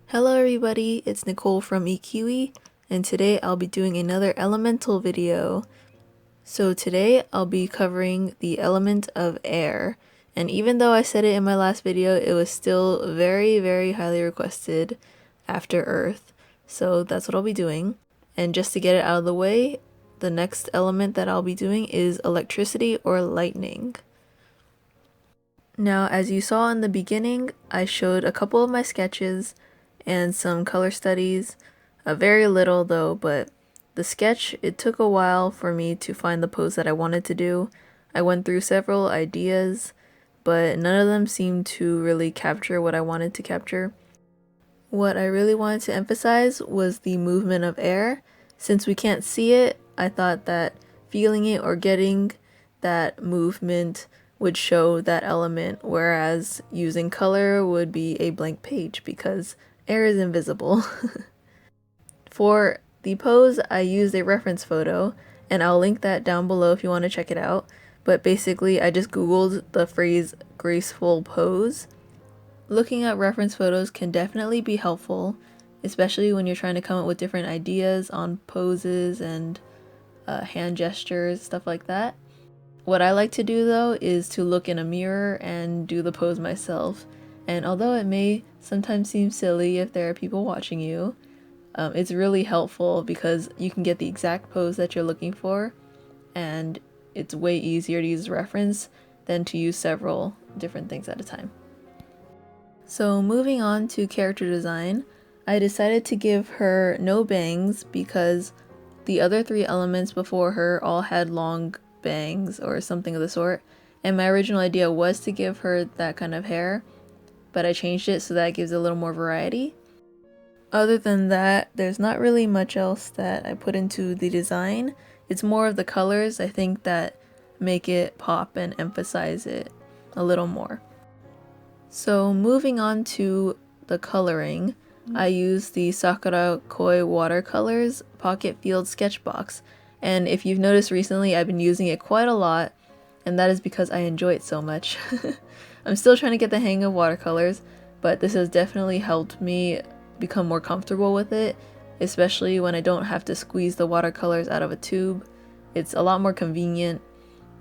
Hello everybody, it's Nicole from eKiwi, and today I'll be doing another elemental video. So today I'll be covering the element of air, and even though I said it in my last video, it was still very highly requested after Earth, so that's what I'll be doing. And just to get it out of the way, the next element that I'll be doing is electricity or lightning. Now, as you saw in the beginning, I showed a couple of my sketches and some color studies. Very little though, but the sketch, it took a while for me to find the pose that I wanted to do. I went through several ideas, but none of them seemed to really capture what I wanted to capture. What I really wanted to emphasize was the movement of air. Since we can't see it, I thought that feeling it or getting that movement would show that element, whereas using color would be a blank page because air is invisible. For the pose, I used a reference photo, and I'll link that down below if you want to check it out. But basically, I just googled the phrase graceful pose. Looking at reference photos can definitely be helpful, especially when you're trying to come up with different ideas on poses and hand gestures, stuff like that. What I like to do though is to look in a mirror and do the pose myself. And although it may sometimes seem silly if there are people watching you, it's really helpful because you can get the exact pose that you're looking for, and it's way easier to use reference than to use several different things at a time. So moving on to character design, I decided to give her no bangs because the other three elements before her all had long bangs or something of the sort, and my original idea was to give her that kind of hair, but I changed it so that it gives a little more variety. Other than that, there's not really much else that I put into the design. It's more of the colors, I think, that make it pop and emphasize it a little more. So moving on to the coloring, I used the Sakura Koi Watercolors Pocket Field Sketchbox, and if you've noticed recently, I've been using it quite a lot, and that is because I enjoy it so much. I'm still trying to get the hang of watercolors, but this has definitely helped me become more comfortable with it, especially when I don't have to squeeze the watercolors out of a tube. It's a lot more convenient,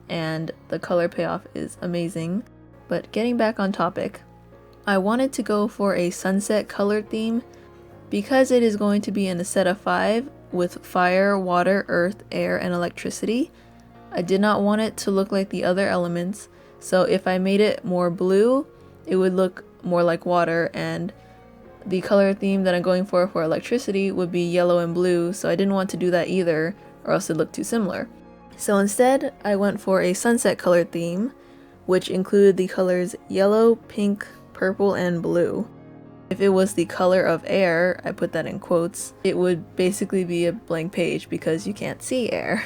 and the color payoff is amazing. But getting back on topic, I wanted to go for a sunset color theme because it is going to be in a set of 5 with fire, water, earth, air, and electricity. I did not want it to look like the other elements, so if I made it more blue, it would look more like water, and the color theme that I'm going for electricity would be yellow and blue, so I didn't want to do that either, or else it'd look too similar. So instead, I went for a sunset color theme, which included the colors yellow, pink, purple, and blue. If it was the color of air, I put that in quotes, it would basically be a blank page because you can't see air.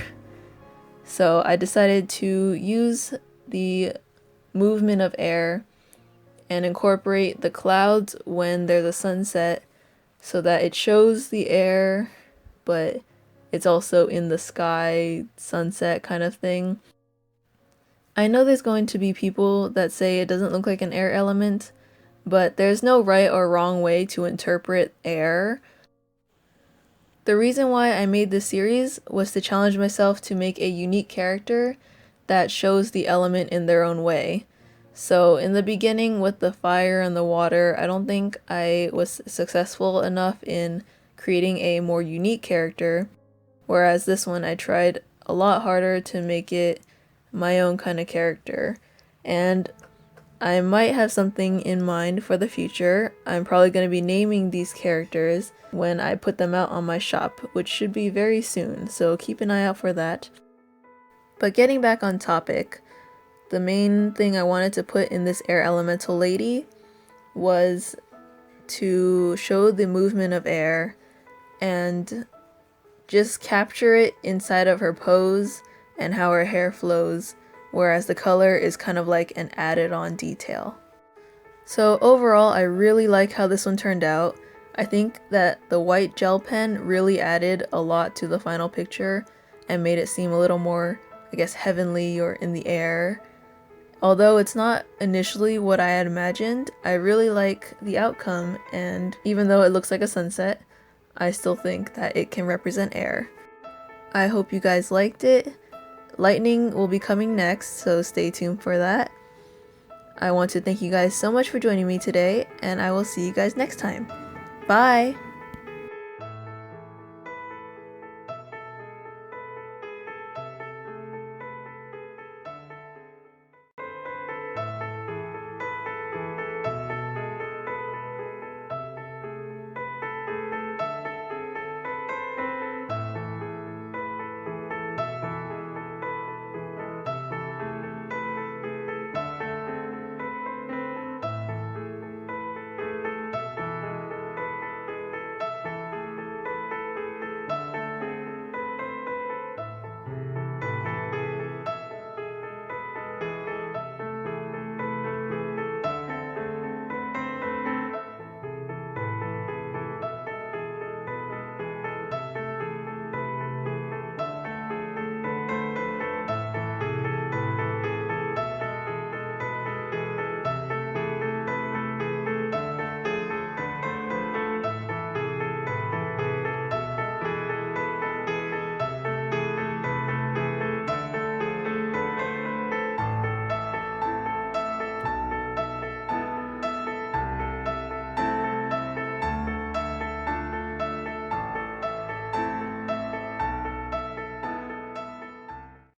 So I decided to use the movement of air and incorporate the clouds when there's a sunset so that it shows the air, but it's also in the sky, sunset kind of thing. I know there's going to be people that say it doesn't look like an air element, but there's no right or wrong way to interpret air. The reason why I made this series was to challenge myself to make a unique character that shows the element in their own way. So in the beginning with the fire and the water, I don't think I was successful enough in creating a more unique character, whereas this one I tried a lot harder to make it my own kind of character. And I might have something in mind for the future. I'm probably going to be naming these characters when I put them out on my shop, which should be very soon, so keep an eye out for that. But getting back on topic, the main thing I wanted to put in this air elemental lady was to show the movement of air and just capture it inside of her pose and how her hair flows, whereas the color is kind of like an added on detail. So overall, I really like how this one turned out. I think that the white gel pen really added a lot to the final picture and made it seem a little more, I guess, heavenly or in the air. Although it's not initially what I had imagined, I really like the outcome, and even though it looks like a sunset, I still think that it can represent air. I hope you guys liked it. Lightning will be coming next, so stay tuned for that. I want to thank you guys so much for joining me today, and I will see you guys next time. Bye!